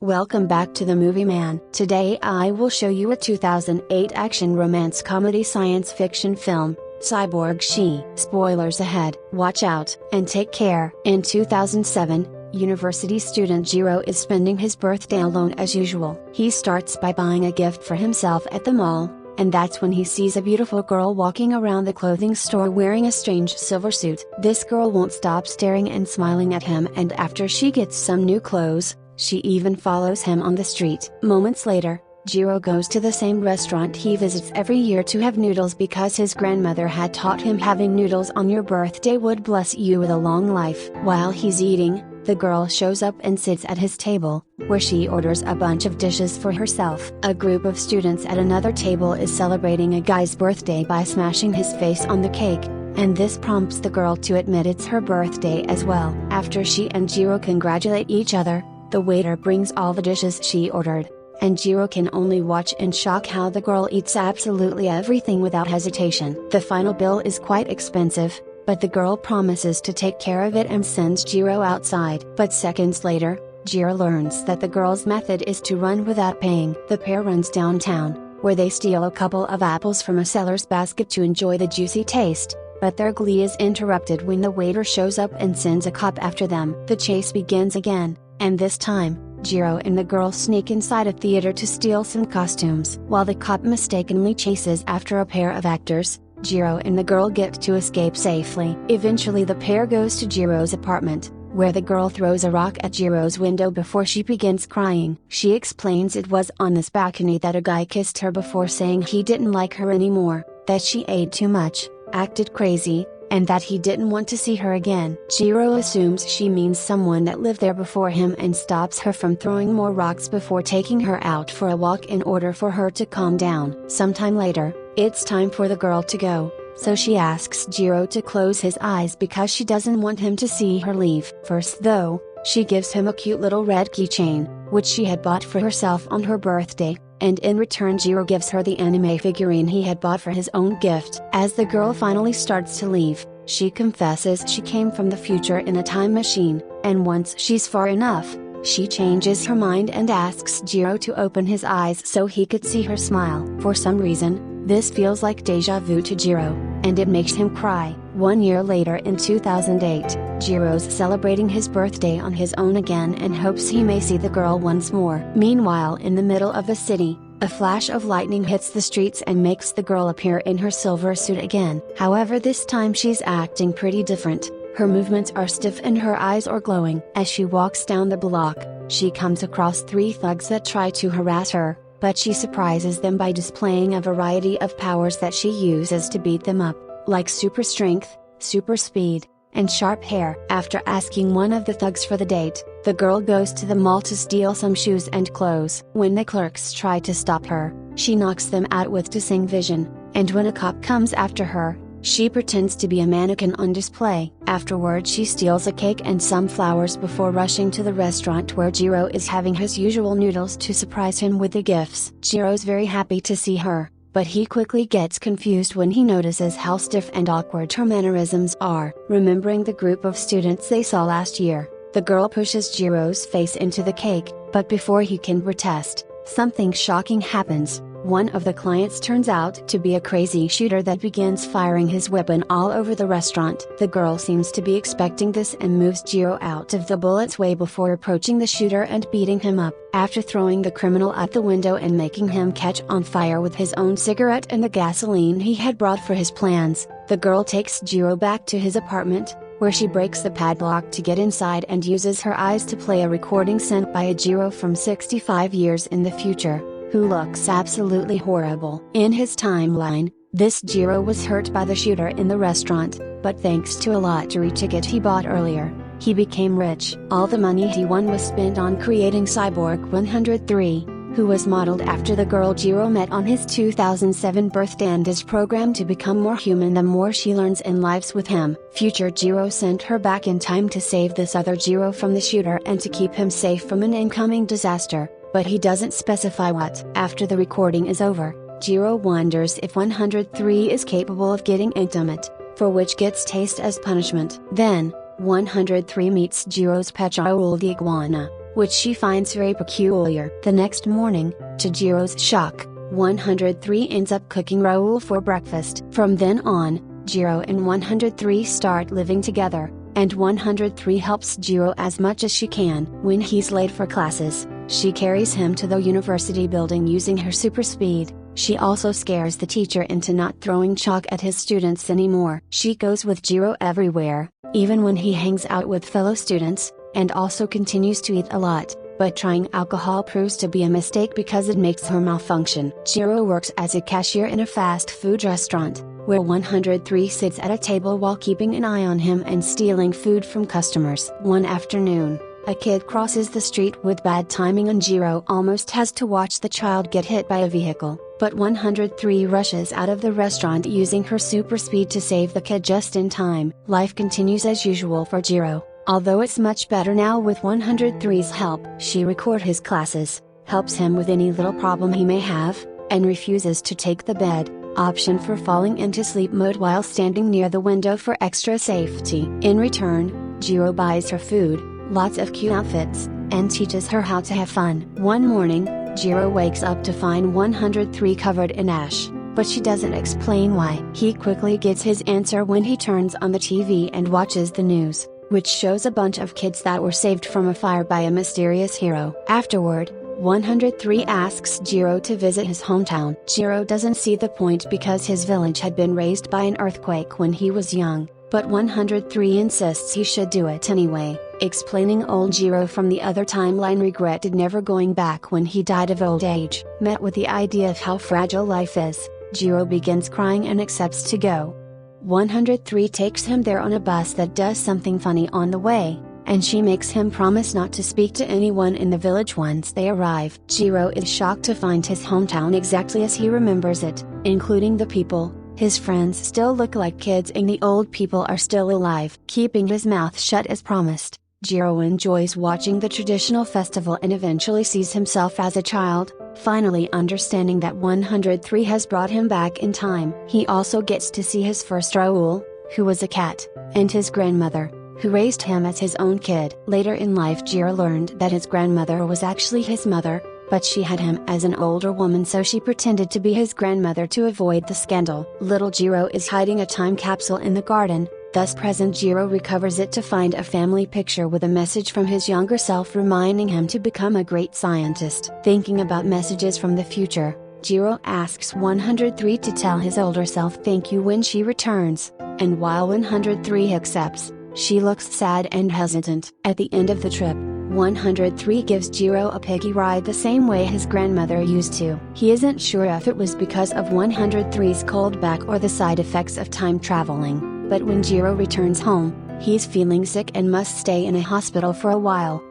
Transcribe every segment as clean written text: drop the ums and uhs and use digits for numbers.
Welcome back to the Movie Man. Today I will show you a 2008 action romance comedy science fiction film, Cyborg She. Spoilers ahead. Watch out, and take care. In 2007, university student Jiro is spending his birthday alone as usual. He starts by buying a gift for himself at the mall, and that's when he sees a beautiful girl walking around the clothing store wearing a strange silver suit. This girl won't stop staring and smiling at him, and after she gets some new clothes, she even follows him on the street. Moments later, Jiro goes to the same restaurant he visits every year to have noodles because his grandmother had taught him having noodles on your birthday would bless you with a long life. While he's eating, the girl shows up and sits at his table, where she orders a bunch of dishes for herself. A group of students at another table is celebrating a guy's birthday by smashing his face on the cake, and this prompts the girl to admit it's her birthday as well. After she and Jiro congratulate each other, the waiter brings all the dishes she ordered, and Jiro can only watch in shock how the girl eats absolutely everything without hesitation. The final bill is quite expensive, but the girl promises to take care of it and sends Jiro outside. But seconds later, Jiro learns that the girl's method is to run without paying. The pair runs downtown, where they steal a couple of apples from a seller's basket to enjoy the juicy taste, but their glee is interrupted when the waiter shows up and sends a cop after them. The chase begins again, and this time, Jiro and the girl sneak inside a theater to steal some costumes. While the cop mistakenly chases after a pair of actors, Jiro and the girl get to escape safely. Eventually the pair goes to Jiro's apartment, where the girl throws a rock at Jiro's window before she begins crying. She explains it was on this balcony that a guy kissed her before saying he didn't like her anymore, that she ate too much, acted crazy, and that he didn't want to see her again. Jiro assumes she means someone that lived there before him and stops her from throwing more rocks before taking her out for a walk in order for her to calm down. Sometime later, it's time for the girl to go, so she asks Jiro to close his eyes because she doesn't want him to see her leave. First though, she gives him a cute little red keychain, which she had bought for herself on her birthday, and in return Jiro gives her the anime figurine he had bought for his own gift. As the girl finally starts to leave, she confesses she came from the future in a time machine, and once she's far enough, she changes her mind and asks Jiro to open his eyes so he could see her smile. For some reason, this feels like deja vu to Jiro, and it makes him cry. 1 year later in 2008, Jiro's celebrating his birthday on his own again and hopes he may see the girl once more. Meanwhile, in the middle of the city, a flash of lightning hits the streets and makes the girl appear in her silver suit again. However, this time she's acting pretty different. Her movements are stiff and her eyes are glowing. As she walks down the block, she comes across 3 thugs that try to harass her, but she surprises them by displaying a variety of powers that she uses to beat them up, like super strength, super speed, and sharp hair. After asking one of the thugs for the date, the girl goes to the mall to steal some shoes and clothes. When the clerks try to stop her, she knocks them out with dissing vision, and when a cop comes after her, she pretends to be a mannequin on display. Afterward she steals a cake and some flowers before rushing to the restaurant where Jiro is having his usual noodles to surprise him with the gifts. Jiro's very happy to see her, but he quickly gets confused when he notices how stiff and awkward her mannerisms are. Remembering the group of students they saw last year, the girl pushes Jiro's face into the cake, but before he can protest, something shocking happens. One of the clients turns out to be a crazy shooter that begins firing his weapon all over the restaurant. The girl seems to be expecting this and moves Jiro out of the bullet's way before approaching the shooter and beating him up. After throwing the criminal out the window and making him catch on fire with his own cigarette and the gasoline he had brought for his plans, the girl takes Jiro back to his apartment, where she breaks the padlock to get inside and uses her eyes to play a recording sent by a Jiro from 65 years in the future, who looks absolutely horrible. In his timeline, this Jiro was hurt by the shooter in the restaurant, but thanks to a lottery ticket he bought earlier, he became rich. All the money he won was spent on creating Cyborg 103, who was modeled after the girl Jiro met on his 2007 birthday and is programmed to become more human the more she learns and lives with him. Future Jiro sent her back in time to save this other Jiro from the shooter and to keep him safe from an incoming disaster, but he doesn't specify what. After the recording is over, Jiro wonders if 103 is capable of getting intimate, for which gets taste as punishment. Then, 103 meets Jiro's pet Raoul the iguana, which she finds very peculiar. The next morning, to Jiro's shock, 103 ends up cooking Raoul for breakfast. From then on, Jiro and 103 start living together, and 103 helps Jiro as much as she can. When he's late for classes, she carries him to the university building using her super speed. She also scares the teacher into not throwing chalk at his students anymore. She goes with Jiro everywhere, even when he hangs out with fellow students, and also continues to eat a lot, but trying alcohol proves to be a mistake because it makes her malfunction. Jiro works as a cashier in a fast food restaurant, where 103 sits at a table while keeping an eye on him and stealing food from customers. One afternoon, a kid crosses the street with bad timing and Jiro almost has to watch the child get hit by a vehicle, but 103 rushes out of the restaurant using her super speed to save the kid just in time. Life continues as usual for Jiro, although it's much better now with 103's help. She records his classes, helps him with any little problem he may have, and refuses to take the bed option for falling into sleep mode while standing near the window for extra safety. In return, Jiro buys her food, lots of cute outfits, and teaches her how to have fun. One morning, Jiro wakes up to find 103 covered in ash, but she doesn't explain why. He quickly gets his answer when he turns on the TV and watches the news, which shows a bunch of kids that were saved from a fire by a mysterious hero. Afterward, 103 asks Jiro to visit his hometown. Jiro doesn't see the point because his village had been razed by an earthquake when he was young, but 103 insists he should do it anyway, explaining old Jiro from the other timeline regretted never going back when he died of old age. Met with the idea of how fragile life is, Jiro begins crying and accepts to go. 103 takes him there on a bus that does something funny on the way, and she makes him promise not to speak to anyone in the village once they arrive. Jiro is shocked to find his hometown exactly as he remembers it, including the people. His friends still look like kids and the old people are still alive. Keeping his mouth shut as promised, Jiro enjoys watching the traditional festival and eventually sees himself as a child, finally understanding that 103 has brought him back in time. He also gets to see his first Raoul, who was a cat, and his grandmother, who raised him as his own kid. Later in life Jiro learned that his grandmother was actually his mother, but she had him as an older woman so she pretended to be his grandmother to avoid the scandal. Little Jiro is hiding a time capsule in the garden, thus present Jiro recovers it to find a family picture with a message from his younger self reminding him to become a great scientist. Thinking about messages from the future, Jiro asks 103 to tell his older self thank you when she returns, and while 103 accepts, she looks sad and hesitant. At the end of the trip, 103 gives Jiro a piggy ride the same way his grandmother used to. He isn't sure if it was because of 103's cold back or the side effects of time traveling, but when Jiro returns home, he's feeling sick and must stay in a hospital for a while.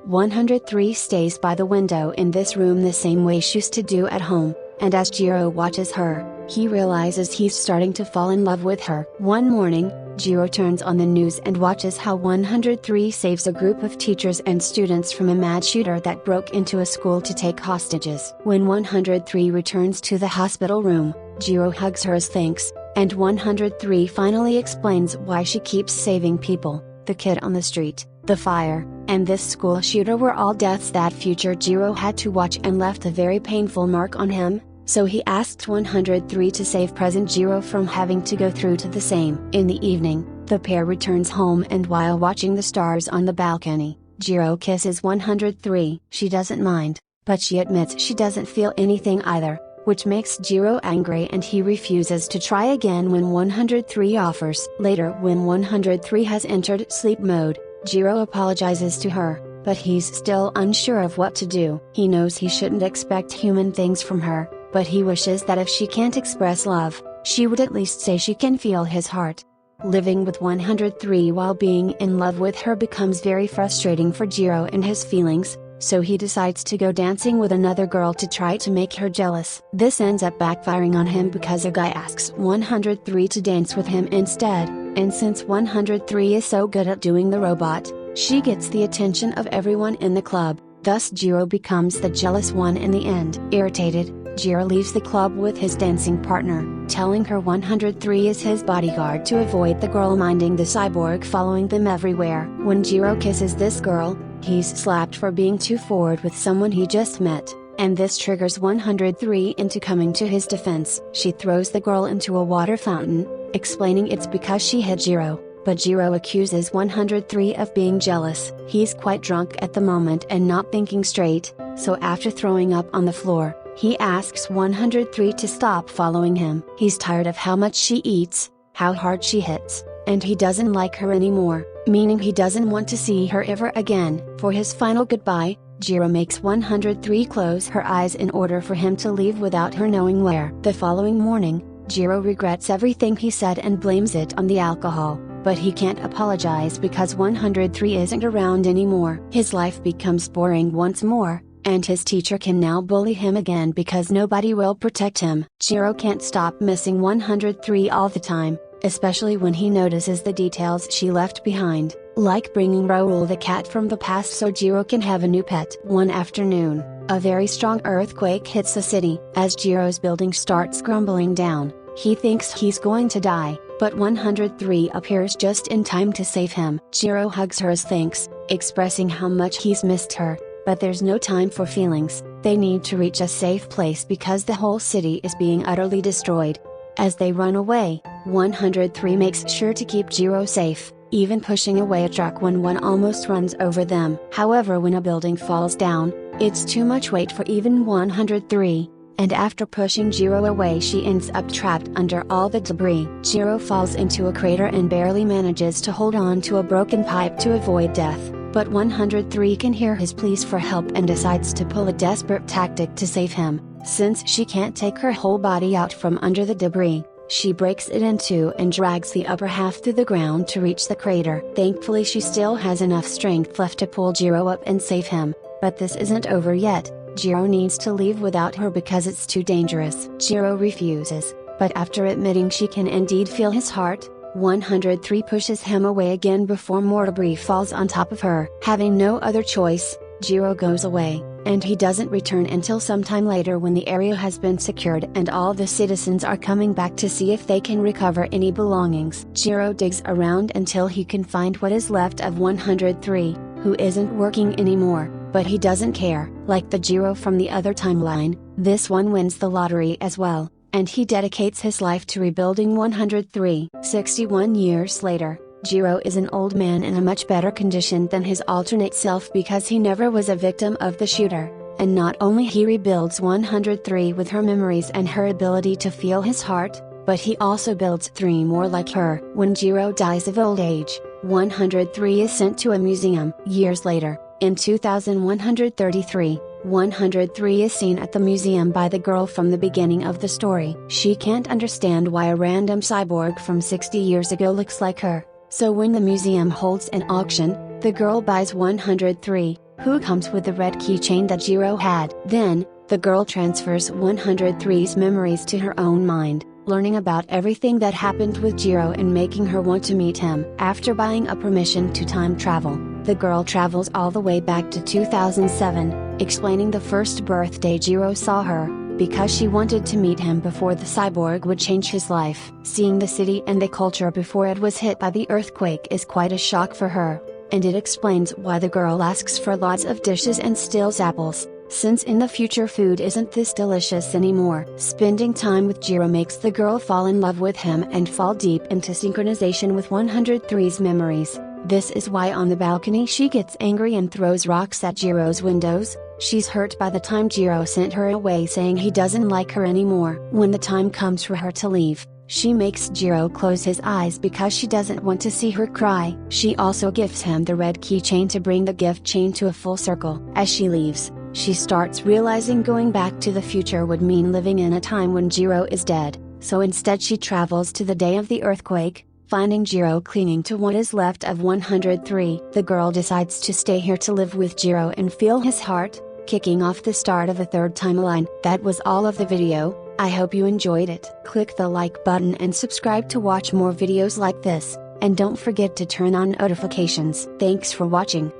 103 stays by the window in this room the same way she used to do at home, and as Jiro watches her, he realizes he's starting to fall in love with her. One morning, Jiro turns on the news and watches how 103 saves a group of teachers and students from a mad shooter that broke into a school to take hostages. When 103 returns to the hospital room, Jiro hugs her as thanks, and 103 finally explains why she keeps saving people. The kid on the street, the fire, and this school shooter were all deaths that future Jiro had to watch and left a very painful mark on him, so he asked 103 to save present Jiro from having to go through to the same. In the evening, the pair returns home and while watching the stars on the balcony, Jiro kisses 103. She doesn't mind, but she admits she doesn't feel anything either, which makes Jiro angry and he refuses to try again when 103 offers. Later when 103 has entered sleep mode, Jiro apologizes to her, but he's still unsure of what to do. He knows he shouldn't expect human things from her, but he wishes that if she can't express love, she would at least say she can feel his heart. Living with 103 while being in love with her becomes very frustrating for Jiro and his feelings, so he decides to go dancing with another girl to try to make her jealous. This ends up backfiring on him because a guy asks 103 to dance with him instead, and since 103 is so good at doing the robot, she gets the attention of everyone in the club, thus Jiro becomes the jealous one in the end. Irritated, Jiro leaves the club with his dancing partner, telling her 103 is his bodyguard to avoid the girl minding the cyborg following them everywhere. When Jiro kisses this girl, He's slapped for being too forward with someone he just met, and this triggers 103 into coming to his defense. She throws the girl into a water fountain, explaining it's because she hit Jiro, but Jiro accuses 103 of being jealous. He's quite drunk at the moment and not thinking straight, so after throwing up on the floor, he asks 103 to stop following him. He's tired of how much she eats, how hard she hits, and he doesn't like her anymore, meaning he doesn't want to see her ever again. For his final goodbye, Jiro makes 103 close her eyes in order for him to leave without her knowing where. The following morning, Jiro regrets everything he said and blames it on the alcohol, but he can't apologize because 103 isn't around anymore. His life becomes boring once more, and his teacher can now bully him again because nobody will protect him. Jiro can't stop missing 103 all the time, especially when he notices the details she left behind, like bringing Raoul the cat from the past so Jiro can have a new pet. One afternoon, a very strong earthquake hits the city. As Jiro's building starts crumbling down, he thinks he's going to die, but 103 appears just in time to save him. Jiro hugs her as thanks, expressing how much he's missed her. But there's no time for feelings, they need to reach a safe place because the whole city is being utterly destroyed. As they run away, 103 makes sure to keep Jiro safe, even pushing away a truck when one almost runs over them. However, when a building falls down, it's too much weight for even 103, and after pushing Jiro away she ends up trapped under all the debris. Jiro falls into a crater and barely manages to hold on to a broken pipe to avoid death. But 103 can hear his pleas for help and decides to pull a desperate tactic to save him. Since she can't take her whole body out from under the debris, she breaks it in two and drags the upper half through the ground to reach the crater. Thankfully she still has enough strength left to pull Jiro up and save him, but this isn't over yet. Jiro needs to leave without her because it's too dangerous. Jiro refuses, but after admitting she can indeed feel his heart, 103 pushes him away again before more debris falls on top of her. Having no other choice, Jiro goes away, and he doesn't return until sometime later when the area has been secured and all the citizens are coming back to see if they can recover any belongings. Jiro digs around until he can find what is left of 103, who isn't working anymore, but he doesn't care. Like the Jiro from the other timeline, this one wins the lottery as well, and he dedicates his life to rebuilding 103. 61 years later, Jiro is an old man in a much better condition than his alternate self because he never was a victim of the shooter, and not only he rebuilds 103 with her memories and her ability to feel his heart, but he also builds 3 more like her. When Jiro dies of old age, 103 is sent to a museum. Years later, in 2133, 103 is seen at the museum by the girl from the beginning of the story. She can't understand why a random cyborg from 60 years ago looks like her, so when the museum holds an auction, the girl buys 103, who comes with the red keychain that Jiro had. Then, the girl transfers 103's memories to her own mind, learning about everything that happened with Jiro and making her want to meet him. After buying a permission to time travel, the girl travels all the way back to 2007, explaining the first birthday Jiro saw her, because she wanted to meet him before the cyborg would change his life. Seeing the city and the culture before it was hit by the earthquake is quite a shock for her, and it explains why the girl asks for lots of dishes and steals apples, since in the future food isn't this delicious anymore. Spending time with Jiro makes the girl fall in love with him and fall deep into synchronization with 103's memories. This is why on the balcony she gets angry and throws rocks at Jiro's windows. She's hurt by the time Jiro sent her away saying he doesn't like her anymore. When the time comes for her to leave, she makes Jiro close his eyes because she doesn't want to see her cry. She also gives him the red keychain to bring the gift chain to a full circle. As she leaves, she starts realizing going back to the future would mean living in a time when Jiro is dead, so instead she travels to the day of the earthquake, finding Jiro clinging to what is left of 103. The girl decides to stay here to live with Jiro and feel his heart, kicking off the start of a third timeline. That was all of the video. I hope you enjoyed it. Click the like button and subscribe to watch more videos like this, and don't forget to turn on notifications. Thanks for watching.